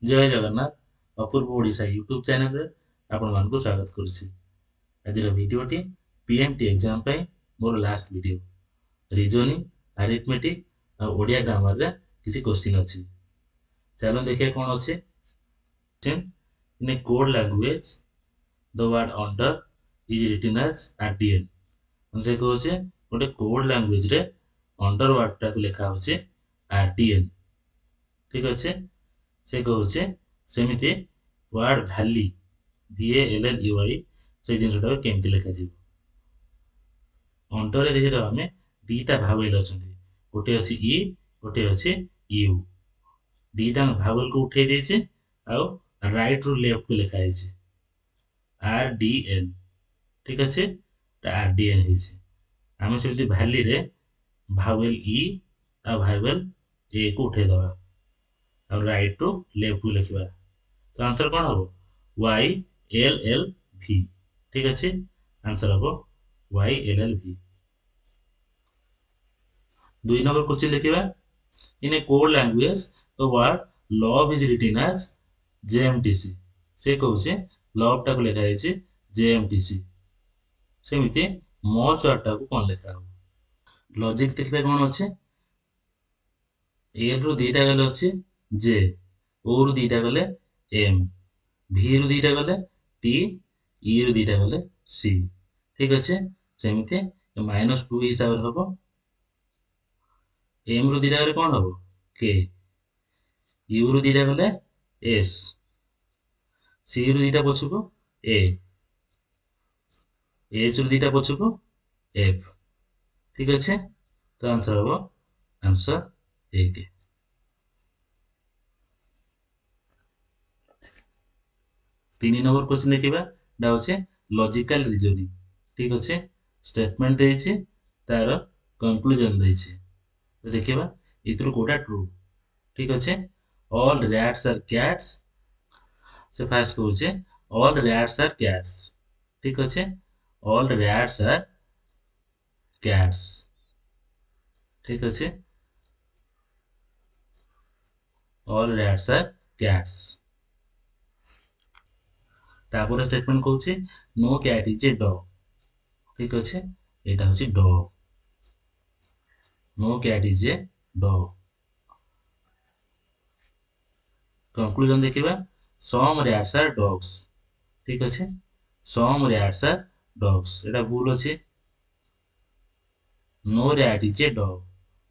जय जगन्नाथ अपूर्व Odisha YouTube channel रे आपण मानकु स्वागत करुछि। आज भिडियोटी पीएमटी एग्जाम पई मोर लास्ट वीडियो रीजनिंग अरिथमेटिक आ ओडिया ग्रामर रे किसी क्वेश्चन अछि। चलो देखिए कोन अछि। In a code language the word under is written as RDN. से कहउछि गोटे कोड लैंग्वेज रे अंडर वर्ड टा को लिखा होछि आरडीएन। ठीक अछि। से कहउछि सेमिति वर्ड भैली VALLEY से जिनसटा केमति लिखा जिवो। अंडर रे देखि त हमें दीटा भावेल अछंती, गोटे अछि ई गोटे अछि यू। दीटा भावेल को उठै देछि आउ राइट रु लेफ्ट को लिखा हैछि RDN। ठीक अछि। त RDN हैछि। हमें सेमिति भैली रे भावेल ई आ भावेल ए को उठै दबा और राइट रु लेफ्ट को लिखिबा। तो आंसर कोन हबो YLLV। ठीक अछि। आंसर हबो YLLV। 2 नंबर क्वेश्चन देखिबा। In a code language the word love is written as JMTC। से कहउछि लव टा को लिखा हैछि JMTC। सेमिति मच वर्ड टा को कोन लिखा हो। लॉजिक देखबे कोन अछि। ए रु दीटा गले अछि J, O रु दीटा गले M, V रु दीटा गले T, E रु दीटा गले C। ठीक अछि। सेमिति -2 हिसाब रे हबो। M रु दीटा गले कोन हबो K, U रु दीटा गले S, C रु दीटा पछुको A, H रु दीटा पछुको F। ठीक अछि। तो आंसर हबो आंसर 1। 3 नंबर क्वेश्चन देखिबा। डा होचे लॉजिकल रीजनिंग। ठीक अछि। स्टेटमेंट देछि तार कंक्लूजन देछि। तो देखिबा इतरु कोटा ट्रू। ठीक अछि। All rats are cats. से फर्स्ट कहउचे ऑल रैट्स आर कैट्स। ठीक अछि। All rats are cats. ठीक अछि। All rats are cats. तापर स्टेटमेंट कहउचे no cat is a dog. ठीक अछि। एटा होची dog. No cat is a dog. Conclusion देखिबा सम रैट्स आर डॉग्स। ठीक अछि। सम रैट्स आर डॉग्स एटा भूल अछि। No rat is a dog.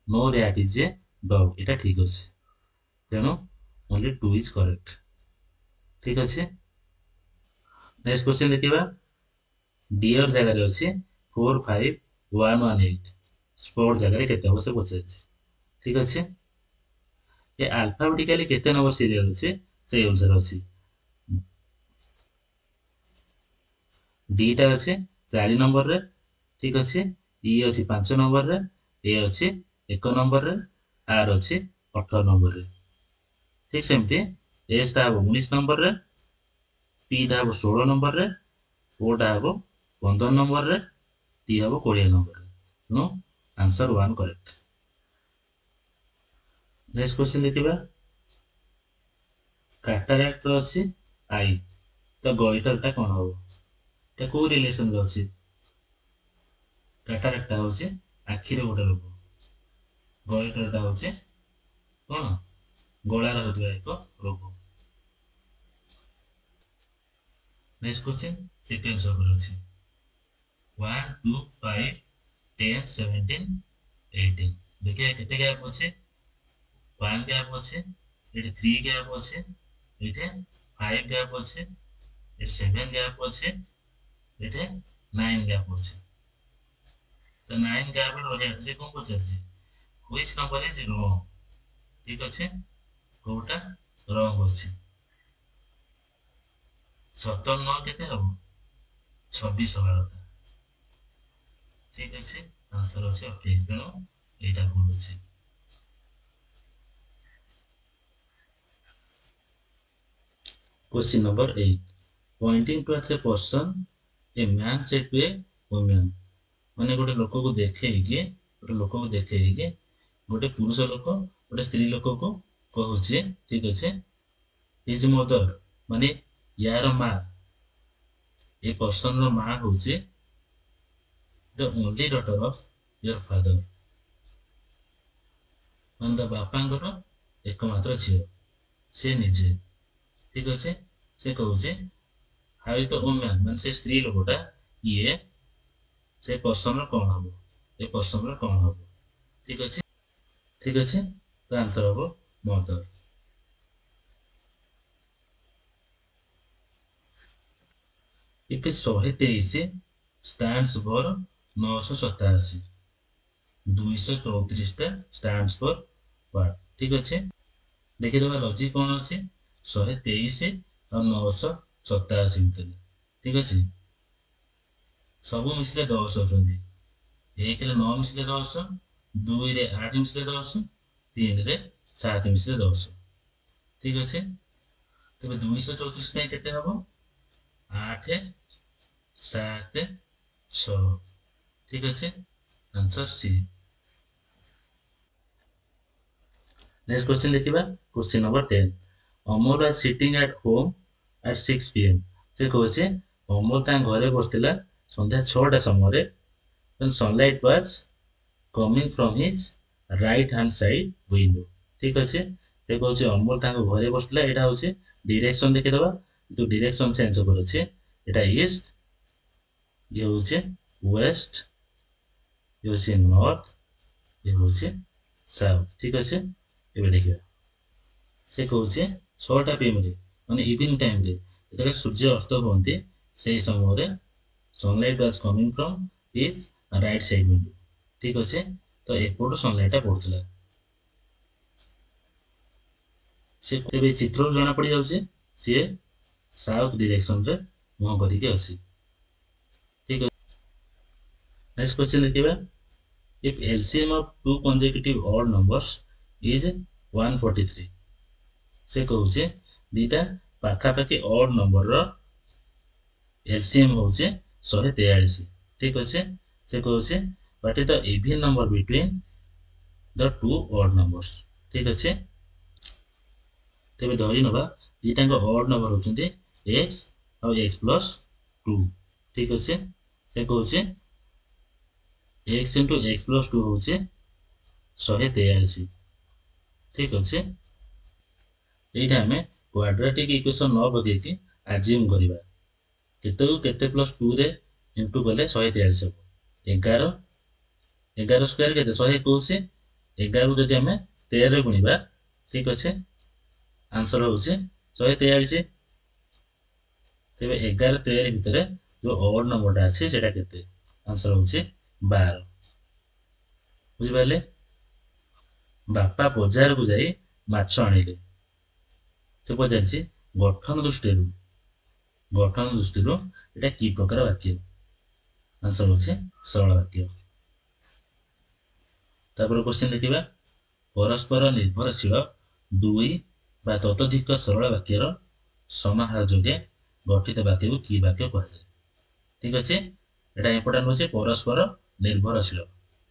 No rat is a dog एटा ठीक अछि। तेनो ओनली 2 इज करेक्ट। ठीक अछि। नेक्स्ट क्वेश्चन देखिबा। डियर जगह रे अछि 45118। स्पोर्ट जगह रे केते हो से पूछैछि। ठीक अछि। ए अल्फाबेटिकली केते नंबर सीरियल अछि से अनुसार अछि। डी टा अछि 4 नंबर रे। ठीक अछि। ई अछि 5 नंबर रे, ए अछि 1 नंबर रे, आर अछि 18 नंबर रे। ठीक सेमती एस टा हबो 19 नंबर रे, पी टा हबो 16 नंबर रे, ओ टा हबो 15 नंबर रे, टी हबो 20 नंबर रे। No answer 1 correct. Next question देखिबा। कैटरेक्ट रो अछि आई तो गोइटर टा कोन हबो। ता को रिलेशन रो अछि। कैटरेक्ट टा होछि आखि रे गोटे रोग। गोइटर टा होछि कोन गोळा रे होतबा एक रोग। नेक्स्ट क्वेश्चन सीक्वेंस ओवर अछि 1 2 5 10 17 18। देखिए केते गैप अछि 1 गैप अछि, एठी 3 गैप अछि, एठी 5 गैप अछि, एठी 7 गैप अछि, एठी 9 गैप अछि। तो 9 गैप रे रहि अछि कोन पछरछि व्हिच नंबर इज रॉन्ग। ठीक अछि। कोटा रॉन्ग अछि। 17 9 केते हबो 26 हवा କଥା। ठीक अछि। आंसर अछि 28। तेनो एटा भूल अछि। Question number 8. Pointing towards a person, a man said to a woman। माने गोटे लोक को देखैକି गोटे पुरुष लोक गोटे स्त्री लोक को कहउछि। ठीक अछि। हिज मदर माने यार माँ ए पर्सन रो माँ होचे the only daughter of your father मान द बापांकर एकमात्र झील से निजे ठीक अच्छे से कहूचे हाउ इज द वुमन मान से स्त्री लोकटा ये से पर्सन कौन हम ए पर्सन कौन हम ठीक अच्छे तो आंसर हम mother if 123 stands for 987 234 stands for what ठीक अच्छे देखिदेवा लॉजिक कौन अच्छे 123 और 987 भितर ठीक अच्छे सब मिसले 10 अच्छा 1 रे 9 मिसले 10 2 रे 8 मिसले 10 3 रे 7 मिसले 10 ठीक अच्छे तेज 234 केते हम 8 7 6 ठीक अच्छे आंसर सी नेक्स्ट क्वेश्चन देखिबा question number 10 Amar was sitting at home at 6 pm से कहूचे अमर ता घरे बसतिला संध्या 6 टा समय रे when sunlight was coming from his right hand side window ठीक अच्छे ये कहूचे अमर ता घरे बसतिला एटा होचे डायरेक्शन देखि दबा तो डायरेक्शन चेंज कर अछि एटा ईस्ट ये होचे वेस्ट ये होचे नॉर्थ ये होचे साउथ ठीक अच्छे एबे देखिबा से कहूचे 6टा पीएम रे माने इवनिंग टाइम रे जेतरे सूर्य अस्त होंती से समय रे sunlight was coming from his right side window ठीक अच्छे तो एपोर्ट सनलाइट पड़ता से तेरे चित्र जना पड़ जाउछे सी साउथ डायरेक्शन रे मुह करके अछि ठीक है नेक्स्ट क्वेश्चन देखिबा if LCM of two consecutive odd numbers is 143 से कहूचे दीटा पाखा पाखी ऑड नंबर रो एलसीएम होचे 143 ठीक अच्छे से कहूचे what is the even number between the two odd numbers ठीक अच्छे तेबे धरि नबा दीटांग ऑड नंबर होचंती x और x plus 2 ठीक अच्छे से कहूचे x into x plus 2 होचे 143 ठीक अच्छे एटा हमें क्वाड्रेटिक इक्वेशन न बगेकी अज्यूम करिबा केते को केते प्लस 2 रे इनटू कले 143 हो 11 11 स्क्वायर केते 121 11 जदि हमें 13 रे गुणिबा ठीक अच्छे आंसर होचे 143 तेबे 11 13 भितरे जो ऑड नंबरटा अछि सेटा केते आंसर होचे 12 बुझि पाले बापा बाजार को जाई माछ आनिले से पचारछि गठन दृष्टि एटा की प्रकार वाक्य आंसर होचे सरल वाक्य तापर क्वेश्चन देखिबा परस्पर निर्भरशील दुई बा ततोधिक सरल वाक्यर समाहार जोगे गठित वाक्य को की वाक्य कहै जाय ठीक अछि एटा इंपोर्टेंट होचे परस्पर निर्भरशील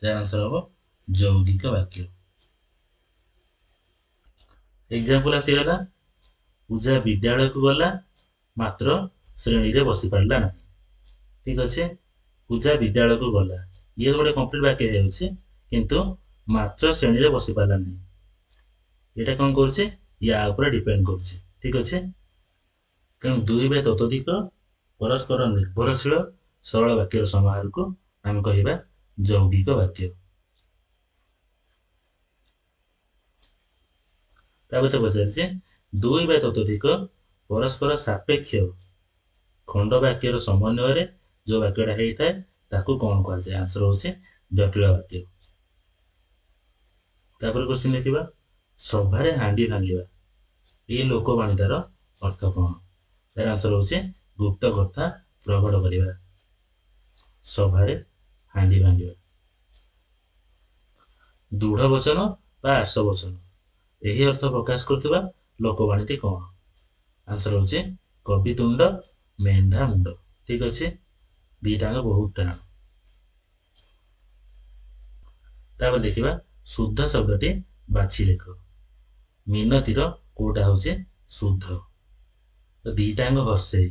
तार आंसर हो यौगिक वाक्य एग्जांपल आसीगला पूजा विद्यालय को गला मात्र श्रेणी रे बसी पारला ना ठीक अच्छे पूजा विद्यालय को गला ये गोटे कंप्लीट वाक्य है किंतु मात्र श्रेणी रे बसी पारला नहीं एटा कोन करछे या ऊपर डिपेंड करछे ठीक अच्छे कारण दुई बे ततोधिक परस्पर निर्भरशील सरल वाक्यर समाहार को हम कहिबा यौगिक वाक्य तापछे पचारछे दुई बे ततोधिक परस्पर सापेक्ष खंड वाक्यर समन्वय रे जो वाक्यटा हेइथाय ताकू कोन कहै छै आंसर होचे जटिल वाक्य तापर क्वेश्चन देखिबा सभारे हांडी भांगिबा ए लोकवाणीटार अर्थ कोन तार आंसर होचे गुप्त कथा प्रकट करिबा सभारे हांडी भांगिबा दृढ़ वचन बा आर्ष वचन एही अर्थ प्रकाश करथिबा लोकवाणीटी कोन आंसर होचे कवितुंड मेंढा मुंड ठीक अच्छे दीटांग बहुत टाण तापर देखिबा शुद्ध शब्दटी बाछि लेख मिनतीर कोटा होचे शुद्ध। तो दीटांग हर्षेई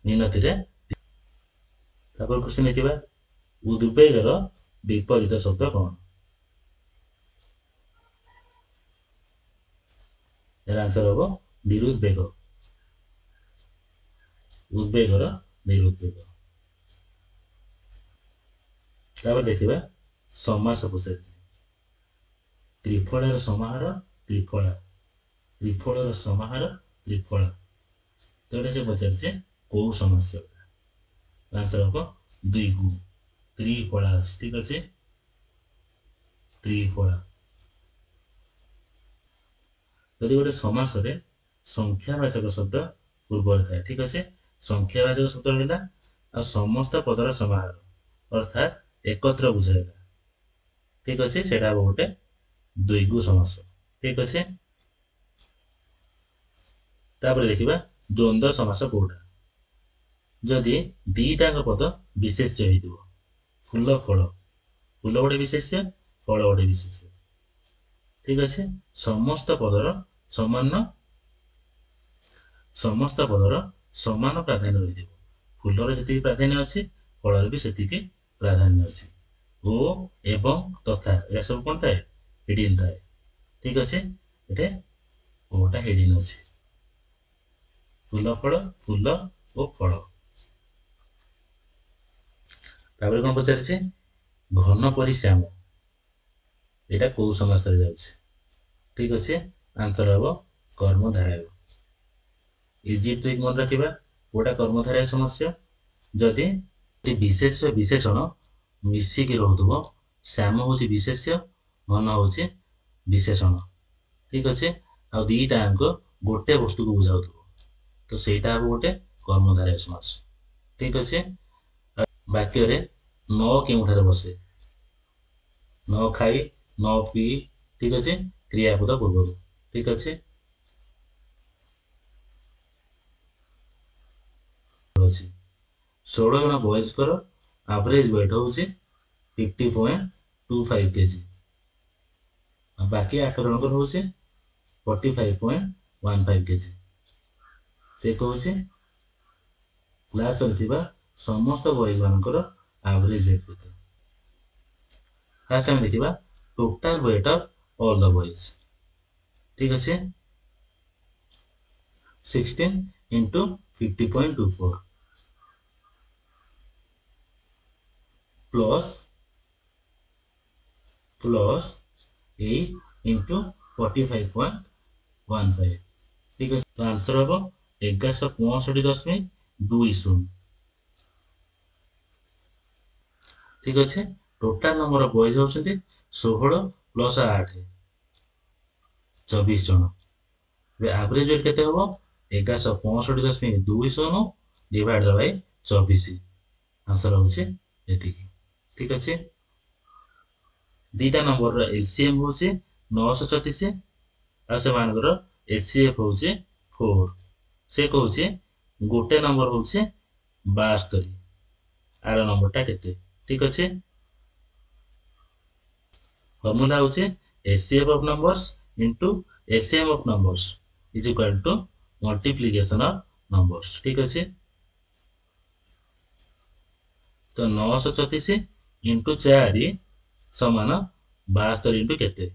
मिनति रे। तापर क्वेश्चन देखिबा उद्वेगर विपरीत शब्द कौन? यार आंसर हम निरुद्वेग। उद्वेगर निरुद्वेग। तापर देखिबा समास पचारि त्रिफलार समाहार त्रिफला त्रिफलार समाहार त्रिफला। तो ये से पचारि कौ समस्या आंसर हम द्विगु त्रिफला अच्छे ठीक अच्छे त्रिफला। यदि गोटे समास रे संख्यावाचक शब्द पूर्व थाए ठीक अच्छे संख्यावाचक शब्द रहा आ समस्त पदर समाहार अर्थात एकत्र बुझाइला ठीक अच्छे से गोटे द्विगु समास ठीक अच्छे। तापर देखिबा द्वंद्व समास कोटा जदि दीटांग पद विशेष्य होइतिबो फूल फल फूल गोटे विशेष्य फल गोटे विशेष्य ठीक अच्छे समस्त पदर समान प्राधान्य रही फूलर जी प्राधान्य अच्छी फल भी से प्राधान्य अच्छी ओ एवं तथा यह सब कौन थाए हेडिंग थाए ठीक अच्छे ये ओटा हेडिंग अच्छी फूल और फल। तापर कौन पचारि घन परिश्याम यहाँ कौ समास ठीक अच्छे आंसर हम कर्मधारय। इजी ट्रिक मन रखा गोटा कर्मधारय समस्या जदि विशेष्य विशेषण मिसिकी रोथुबो श्याम हूँ विशेष्य घन हूँ विशेषण ठीक अच्छे आ दीटाक गोटे वस्तु को बुझाऊ तो सहीटा हम गोटे कर्मधारय समास ठीक अच्छे। वाक्य रे न केउठारे बसे न खाई न पी ठीक अच्छे क्रियापद पूर्व ठीक अच्छे 16 जन बयस्कर एवरेज वेट हूँ 50.25 kg बाकी 8 जन हूँ 45.15 kg से कहूँ क्लास चलता समस्त बॉयज मानकर एवरेज वेट केते। फास्ट आम देखा total weight of all the boys ठीक अच्छे 16 into 50.24 प्लस 8 into 45.15 ठीक है तो आंसर हम 1165.20 ठीक अच्छे टोटाल नंबर ऑफ बॉयज होती 16 प्लस 8 24 जन एवरेज वेट केते हम 1165.20 डिवाइड बाय 24 आंसर हूँ ये ठीक अच्छे। दीटा नंबर एलसीएम हूँ 934 आ से एचसीएफ हूँ 4 से कहूँ गोटे नंबर हूँ 72 आर नंबरटा केते ठीक अच्छे। फॉर्मूला हूँ HCF of numbers into LCM of numbers is equal to multiplication of numbers ठीक अच्छे। तो 934 इंटू 4 समान 72 इंटू केते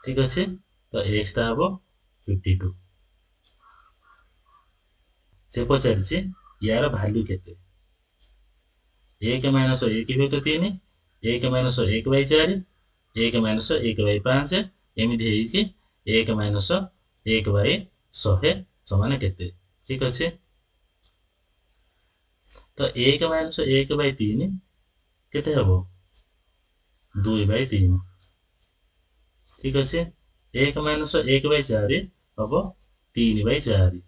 ठीक अच्छे तो एक्स टा हम 52 से पचारि यार भैल्यू केते 1 माइनस 1 भी तो 3 1 माइनस 1 बाई 4 1 माइनस 1 बाई 5 एमती 1 माइनस 1 बाई 100 समान केते ठीक अच्छे। तो 1 माइनस 1 बाई 3 केते हम 2 बाई 3 ठीक अच्छे 1 माइनस 1 बाई 4 हम 3 बाई 4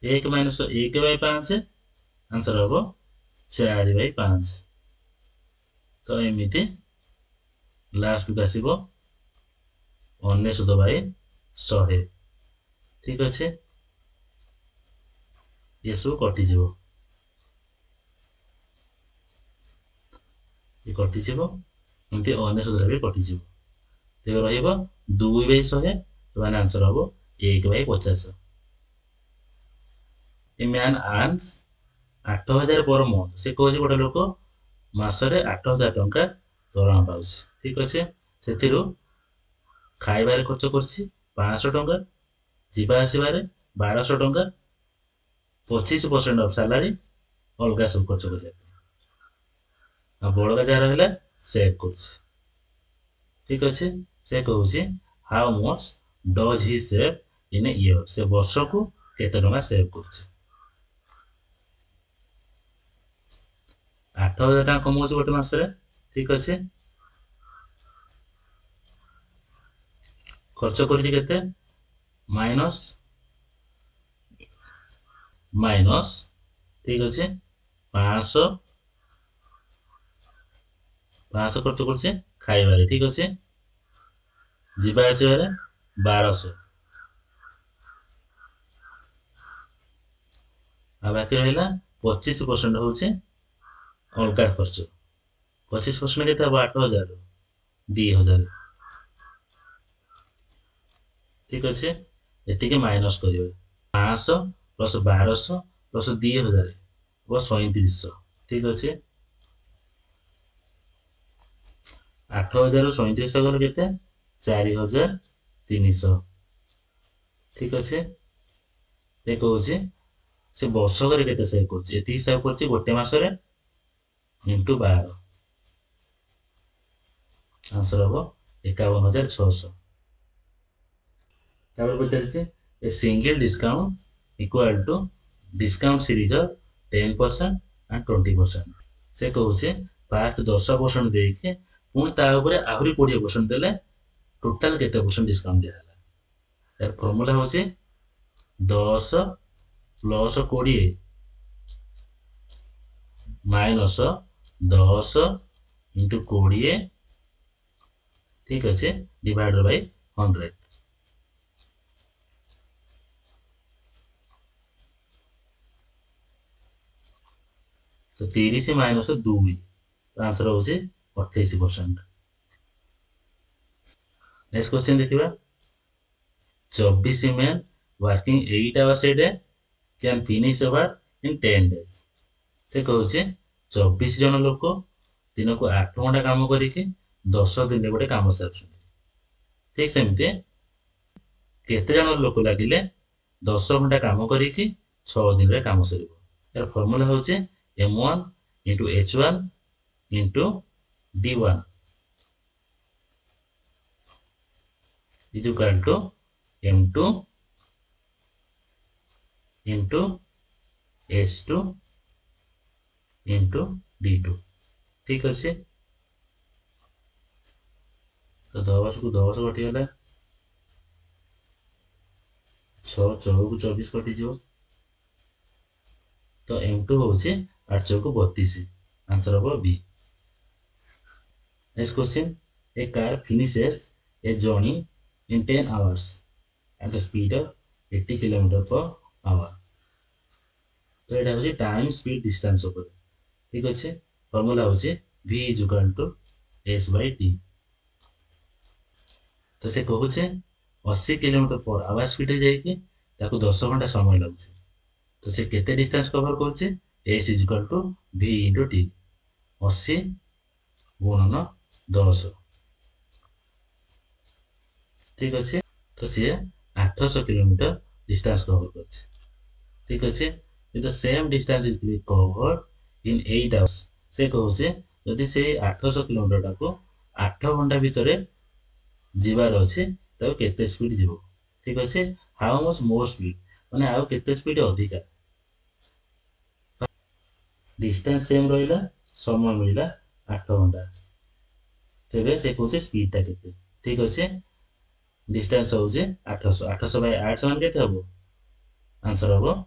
1 माइनस 1 बाई 5 आंसर हम 4 बाई 5 तो एमती लास्ट को आसब 99 बाई 100 ठीक अच्छे ये सब कटिज ये कटिज एमती 99 भी कटिज तेरे रहिबो 2/100 माने आंसर हबो 1/50। A man earns 8,000 per month. से कहूँ गोटे लोक मासरे 8,000 टंका दरमा पाଉଛି। ठीक अच्छे से खाइबार खर्च कर 500 टंका, जीवा आसबार 1200 टंका, 25% ऑफ सैलरी अलग सब खर्च कर बड़का जहाँ रहा सेव कर। ठीक अच्छे से कहूँ हाउ मच डज हि सेव इन ए ईयर। से वर्ष को केते टंका सेव कर 8,000 टंका कमाऊँ गोटे मसरे। ठीक अच्छे खर्च कर माइनस माइनस ठीक अच्छे 500 खर्च कर खाइबार। ठीक अच्छे जीवा आसबार 1200 आ बाकी रहा 25% हूँ अलग खर्च। 25% के 8,000 2,000। ठीक अच्छे ये माइनस कर 500 प्लस 1200 प्लस 2,000 वो 3700। ठीक अच्छे 8,000 3700 गले के 4,300। ठीक अच्छे ये कहूँ से वर्षक के सेव कर सेव कर गोटे मसरे इंटू 12 आंसर हम 51,600। पचार a single discount equal to discount series 10% and 20%। से कहूँ फास्ट 10% देके पुणी आहरी 20% देले टोटाल केते परसेंट डिस्काउंट दिया यार फॉर्मूला हूँ 10 प्लस 20 माइनस 10 इंटू 20। ठीक अच्छे डिवाइडेड बाय 100। तो 30 माइनस 2 आंसर हूँ 28%। नेक्स्ट क्वेश्चन देखिए 24 men working 8 hours a day can finish work in 10 days। से कहूँ 24 जन लोक दिन को 8 घंटा काम करके 10 दिन गोटे कम सारी। ठीक सेमती केते जन लोक लगिले 10 घंटा काम करके 6 दिन रे काम सर। यार फॉर्मूला हूँ M1 into H1 into D1 is equal to M2 into H2 into D2। ठीक अच्छे तो 10 को 10 कटिगला 6 4 को 24 कटिज तो M2 हूँ 8 4 को 32 आंसर हम B. Next question a car finishes a journey in 10 hours at the speed of 80 km/h। तो यहाँ हूँ टाइम स्पीड डिस्टेंस उपर। ठीक अच्छे फॉर्मूला हूँ v is equal to s by t। तो से कहूँ 80 km/h स्पीड जाइए 10 घंटा समय लगुच तो से केते डिस्टेंस कवर कर s is equal to v into t 80 गुणन 10। ठीक अच्छे तो सी 800 किलोमीटर डिस्टेंस कवर कर। ठीक अच्छे the same distance is be covered in 8 hours। से कहूँ जदि से 800 किलोमीटर को 8 घंटा भितर जीवार अच्छे तो केते स्पीड जीव। ठीक अच्छे हाउ मच मोर स्पीड माने आउ केते स्पीड अधिका डिस्टेंस सेम रहा समय मिलला 8 घंटा तेरे से कहूँ स्पीडटा केते। ठीक अच्छे डिस्टेंस हूँ 800 800 बाय 8 समान केते हम आंसर हम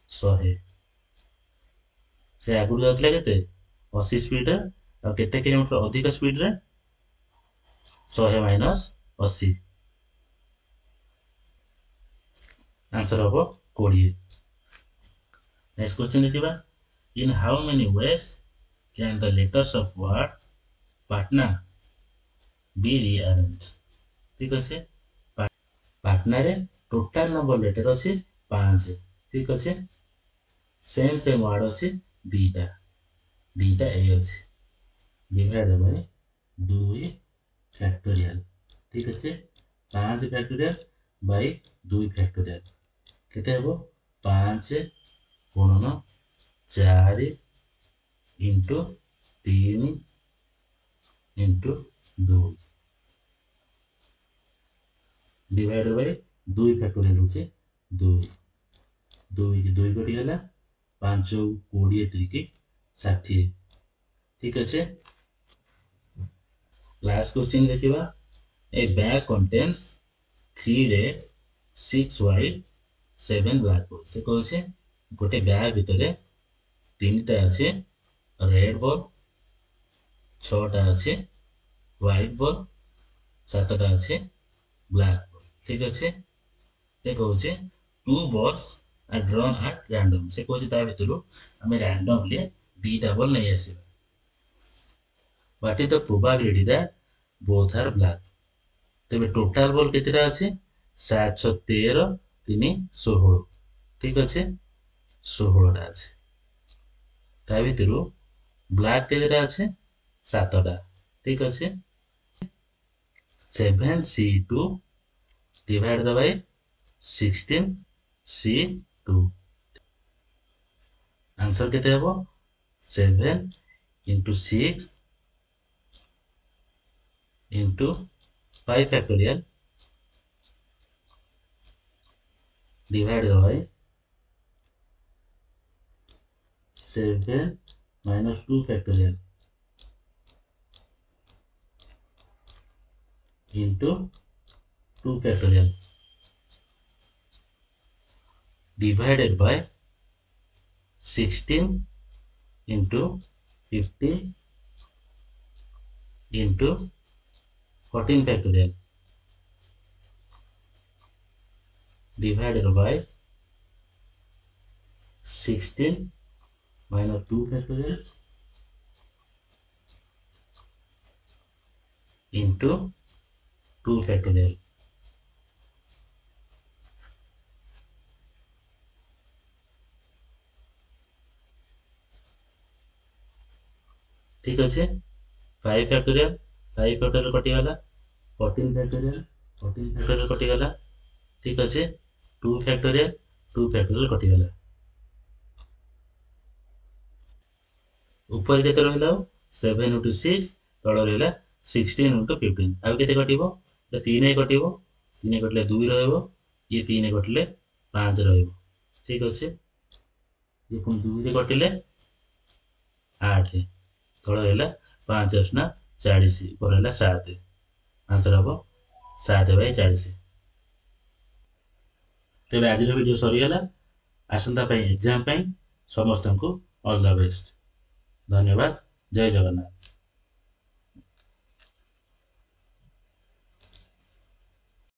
100। से आगुरी जाऊला केते 80 स्पीड आ केते किलोमीटर अधिक स्पीड रे 100 माइनस 80 आंसर हम 20। नेक्स्ट क्वेश्चन देखिबा in how many ways can the letters of word Patna B rearrange ठीक अच्छे पार्टनर टोटाल नंबर लेटर अच्छे 5 ठीक अच्छे सेम सेम वर्ड अच्छे दीटा दीटा ए अच्छे डिवाइड बाय 2 फैक्टोरियल ठीक अच्छे 5 फैक्टोरियल बाय 2 फैक्टोरियल केते हेबो 5 गुणन 4 into 3 into 2 divide by 2 factorial होचे 2 2 की 2 कटि गला 5 20 3 60 ठीक अच्छे लास्ट क्वेश्चन देखिबा ए bag contains 3 red 6 white 7 black ball से कहছে गोटे बैग ভিতরে তিনটা আছে রেড বল 6টা আছে হোয়াইট বল 7টা আছে ব্ল্যাক বল ঠিক আছে से कहছে two balls are drawn at random से कहছে ता ভিতରୁ ଆମେ randomly দুইটা বল নেই ଆସିবা what is the probability that both are black तेरे टोटल बॉल केतेटा अछि 713 3 16 ठीक अछि 16 टा अछि ता भितरु ब्लैक केतेटा अछि 7टा ठीक अछि 7C2 divided by 16C2 answer केते हेबो 7 into 6 into 5 factorial divided by 7 minus 2 factorial into 2 factorial divided by 16 into 50 into 14 factorial divided by 16 minus 2 factorial into 2 factorial ठीक अच्छे 5 factorial 5 factorial कटि गला 14 factorial 14 factorial कटि गला ठीक अच्छे 2 factorial 2 factorial कटि गला ऊपर केते रहिला 7 into 6 तळ रहिला 16 into 15 आ केते कटिबो 3 कटिबो 3 कटले 2 रहइबो ये 3 कटले 5 रहइबो ठीक अच्छे ये पुन 2 रे कटिले 8 तळ रहिला 5 8 40 ऊपर रहिला 7 आंसर हबो 7/40 तेबे आज वीडियो सरी गला आसंता एग्जाम समस्त को ऑल द बेस्ट धन्यवाद जय जगन्नाथ।